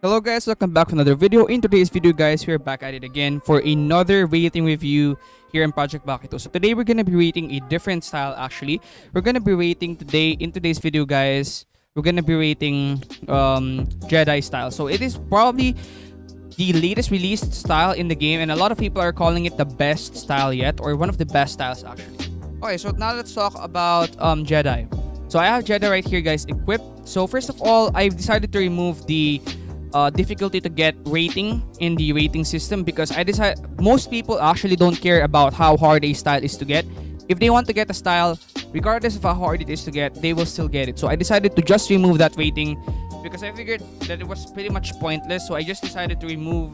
Hello guys, welcome back to another video. In today's video guys, we're back at it again for another rating review here in Project Baki. So today we're gonna be rating a different style actually. We're gonna be rating today in today's video guys. We're gonna be rating Jedi style. So it is probably the latest released style in the game, and a lot of people are calling it the best style yet, or one of the best styles actually. Okay, so now let's talk about Jedi. So I have Jedi right here guys equipped. So first of all, I've decided to remove the difficulty to get rating in the rating system because I decide most people actually don't care about how hard a style is to get. If they want to get a style, regardless of how hard it is to get, they will still get it. So I decided to just remove that rating because I figured that it was pretty much pointless. So I just decided to remove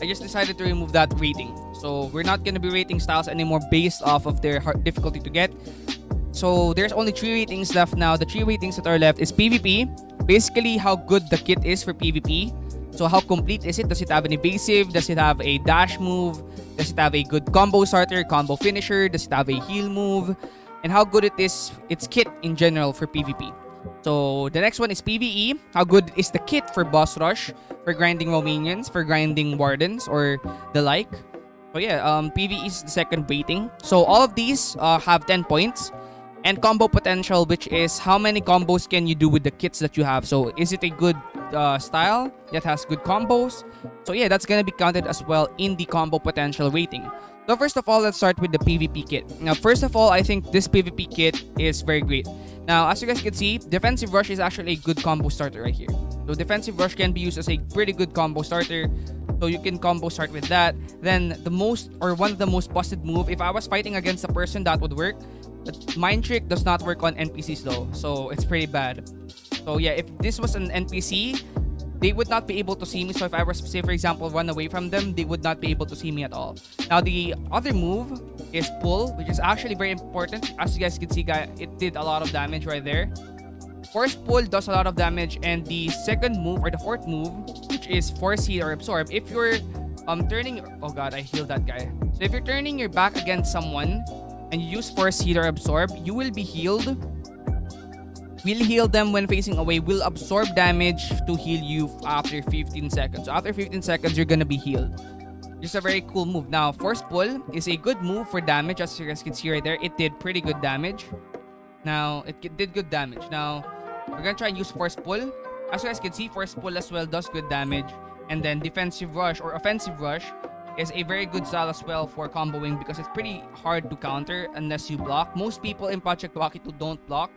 that rating. So we're not gonna be rating styles anymore based off of their difficulty to get. So there's only 3 ratings left now. The 3 ratings that are left is PvP. Basically, how good the kit is for PvP. So how complete is it? Does it have an evasive? Does it have a dash move? Does it have a good combo starter, combo finisher? Does it have a heal move? And how good it is, its kit in general for PvP. So the next one is PvE. How good is the kit for boss rush, for grinding Romanians, for grinding wardens, or the like. So yeah, PvE is the second rating. So all of these have 10 points. And combo potential, which is how many combos can you do with the kits that you have. So is it a good style that has good combos? So yeah, that's gonna be counted as well in the combo potential rating. So first of all, let's start with the PvP kit. Now first of all, I think this PvP kit is very great. Now as you guys can see, defensive rush is actually a good combo starter right here. So defensive rush can be used as a pretty good combo starter. So you can combo start with that. Then one of the most busted move, if I was fighting against a person, that would work. Mind Trick does not work on NPCs though, so it's pretty bad. So yeah, if this was an NPC, they would not be able to see me. So if I was, say for example, run away from them, they would not be able to see me at all. Now the other move is pull, which is actually very important. As you guys can see, guys, it did a lot of damage right there. Force pull does a lot of damage, and the second move or the fourth move, which is force heal or absorb, if you're turning, oh god, I healed that guy. So if you're turning your back against someone and you use force heal or absorb, you will be healed. Will heal them when facing away, will absorb damage to heal you after 15 seconds. So after 15 seconds, you're gonna be healed. Just a very cool move. Now, force pull is a good move for damage. As you guys can see right there, it did pretty good damage. Now, it did good damage. Now, we're gonna try and use force pull. As you guys can see, force pull as well does good damage. And then defensive rush or offensive rush is a very good style as well for comboing because it's pretty hard to counter unless you block. Most people in Project Baki don't block.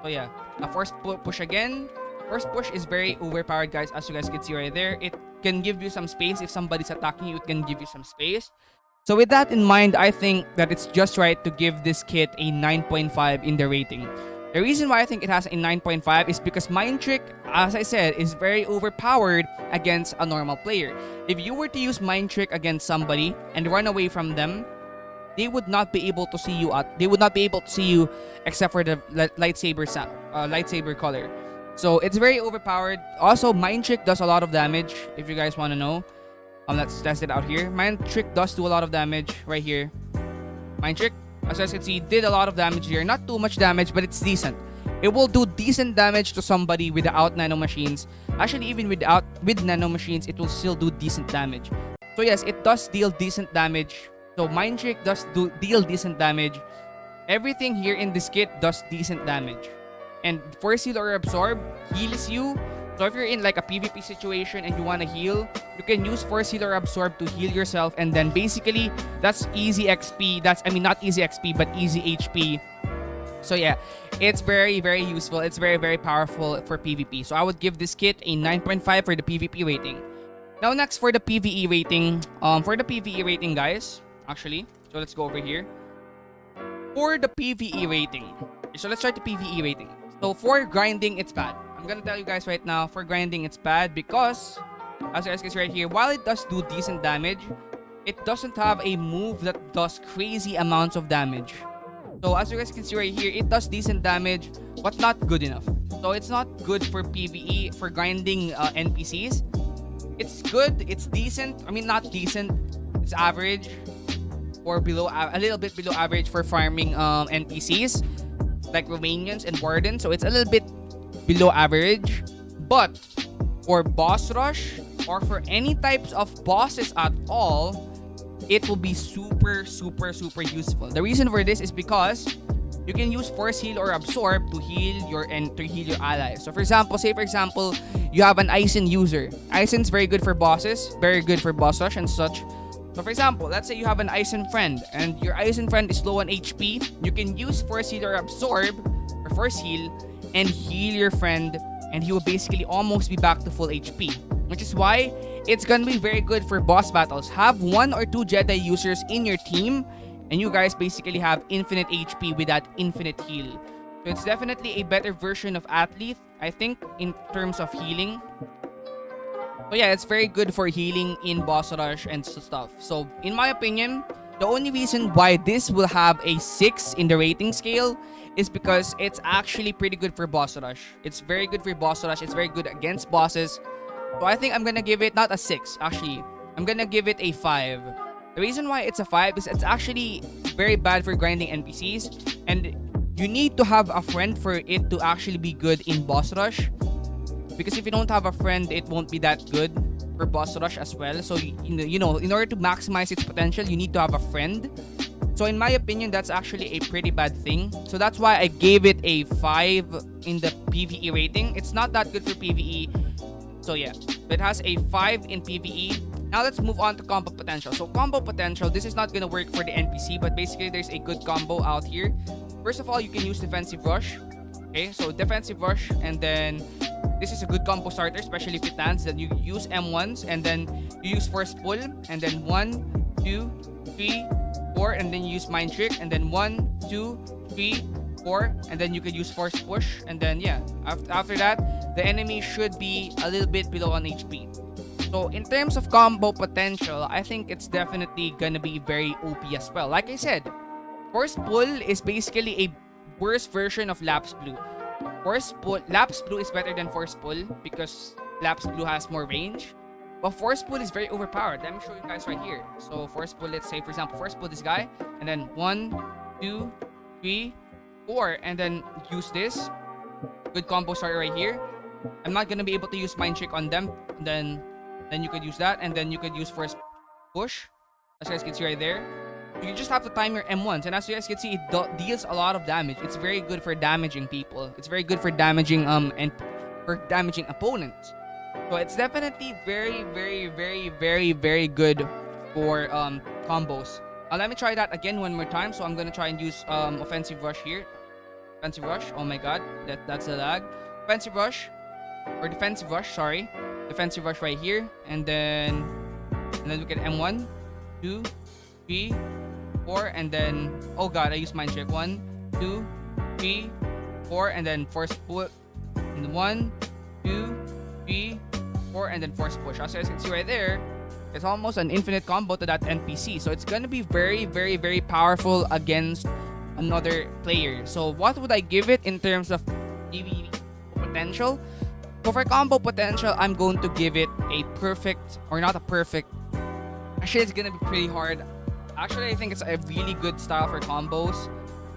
So yeah, a force push again. First push is very overpowered guys, as you guys can see right there. It can give you some space. If somebody's attacking you, it can give you some space. So with that in mind, I think that it's just right to give this kit a 9.5 in the rating. The reason why I think it has a 9.5 is because Mind Trick, as I said, is very overpowered against a normal player. If you were to use Mind Trick against somebody and run away from them, they would not be able to see you except for the lightsaber color. So it's very overpowered. Also, Mind Trick does a lot of damage. If you guys want to know, let's test it out here. Mind Trick does do a lot of damage right here. Mind Trick, as you guys can see, did a lot of damage here. Not too much damage, but it's decent. It will do decent damage to somebody without nano machines. Actually, even with nano machines, it will still do decent damage. So yes, it does deal decent damage. So Mind Trick does deal decent damage. Everything here in this kit does decent damage. And Force Heal or Absorb heals you. So if you're in like a PvP situation and you want to heal, you can use Force Heal or Absorb to heal yourself, and then basically that's easy XP. Not easy XP, but easy HP. So yeah, it's very, very useful. It's very, very powerful for PvP. So I would give this kit a 9.5 for the PvP rating. Now next for the PvE rating. For the PvE rating guys, actually, so let's go over here. For the PvE rating. So let's start the PvE rating. So for grinding, it's bad. I'm gonna tell you guys right now, for grinding, it's bad because, as you guys can see right here, while it does do decent damage, it doesn't have a move that does crazy amounts of damage. So as you guys can see right here, it does decent damage, but not good enough. So it's not good for PvE, for grinding NPCs. It's good, it's decent. I mean, not decent, it's average or below, a little bit below average for farming NPCs like Romanians and Wardens. So it's a little bit below average, But for boss rush or for any types of bosses at all, it will be super, super, super useful. The reason for this is because you can use force heal or absorb to heal your allies. So for example, you have an Aizen user. Aizen's very good for bosses, very good for boss rush and such. So for example, let's say you have an Aizen friend and your Aizen friend is low on HP. You can use force heal or absorb or force heal and heal your friend, and he will basically almost be back to full HP. Which is why it's gonna be very good for boss battles. Have 1 or 2 Jedi users in your team, and you guys basically have infinite HP with that infinite heal. So it's definitely a better version of Athlete, I think, in terms of healing. So yeah, it's very good for healing in boss rush and stuff. So in my opinion, the only reason why this will have a 6 in the rating scale is because it's actually pretty good for boss rush. It's very good for boss rush. It's very good against bosses. So I think I'm gonna give it not a 6, actually. I'm gonna give it a 5. The reason why it's a 5 is it's actually very bad for grinding NPCs, and you need to have a friend for it to actually be good in boss rush. Because if you don't have a friend, it won't be that good for boss rush as well. So you know, in order to maximize its potential, you need to have a friend. So in my opinion, that's actually a pretty bad thing. So that's why I gave it a 5 in the PvE rating. It's not that good for PvE. So yeah, it has a 5 in PvE. Now let's move on to combo potential. So combo potential, this is not gonna work for the NPC, but basically there's a good combo out here. First of all, you can use defensive rush. Okay, so defensive rush, and then this is a good combo starter, especially if it lands. Then you use M1s, and then you use force pull, and then 1, 2, 3, 4, and then you use mind trick, and then 1, 2, 3, 4, and then you could use force push, and then yeah, after that, the enemy should be a little bit below on HP. So in terms of combo potential, I think it's definitely gonna be very OP as well. Like I said, force pull is basically a worse version of lapse blue. Lapse blue is better than force pull because lapse blue has more range. But force pull is very overpowered. Let me show you guys right here. So force pull, let's say for example, force pull this guy, and then 1, 2, 3, 4, and then use this. Good combo starter right here. I'm not gonna be able to use mind trick on them. And then you could use that, and then you could use force push. As you guys can see right there. You just have to time your M1s, and as you guys can see, it deals a lot of damage. It's very good for damaging people. It's very good for damaging and for damaging opponents. So it's definitely very, very, very, very, very good for combos. Let me try that again one more time. So I'm gonna try and use offensive rush here. Offensive rush. Oh my god, that's a lag. Offensive rush or defensive rush. Sorry, defensive rush right here, and then we get M1, 2, 3, 4, and then oh god, I used mind trick. 1, 2, 3, 4, and then force pull. And 1, 2, 3, 4, and then force push. As you guys can see right there, it's almost an infinite combo to that NPC. So it's gonna be very, very, very powerful against another player. So what would I give it in terms of PvE potential? So for combo potential, I'm going to give it a perfect, or not a perfect. Actually, it's gonna be pretty hard. Actually, I think it's a really good style for combos,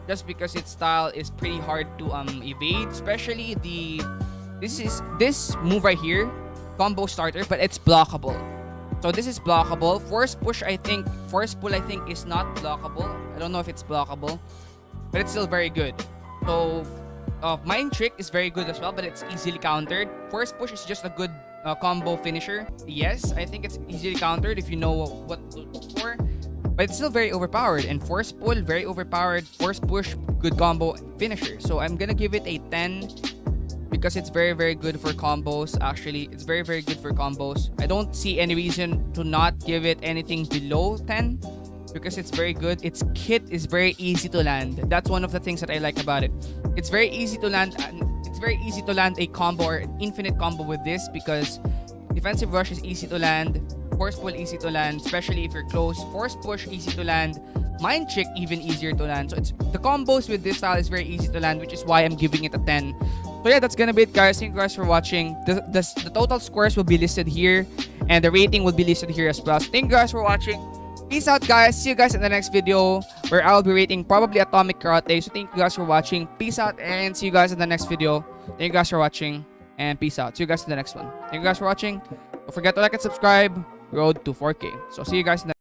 just because its style is pretty hard to evade, especially this move right here, combo starter, but it's blockable. So this is blockable. Force pull I think is not blockable. I don't know if it's blockable, but it's still very good. So mind trick is very good as well, but it's easily countered. Force push is just a good combo finisher. Yes, I think it's easily countered if you know what to look for. But it's still very overpowered. And force pull, very overpowered. Force push, good combo finisher. So I'm gonna give it a 10 because it's very, very good for combos. Actually, it's very, very good for combos. I don't see any reason to not give it anything below 10 because it's very good. Its kit is very easy to land. That's one of the things that I like about it. It's very easy to land. It's very easy to land a combo or an infinite combo with this because defensive rush is easy to land. Force pull easy to land, especially if you're close. Force push easy to land. Mind trick even easier to land. So it's the combos with this style is very easy to land, which is why I'm giving it a 10. So yeah, that's gonna be it, guys. Thank you guys for watching. The total scores will be listed here, and the rating will be listed here as well. So thank you guys for watching. Peace out, guys. See you guys in the next video where I'll be rating probably Atomic Karate. So thank you guys for watching. Peace out and see you guys in the next video. Thank you guys for watching. And peace out. See you guys in the next one. Thank you guys for watching. Don't forget to like and subscribe. Road to 4K. So see you guys in the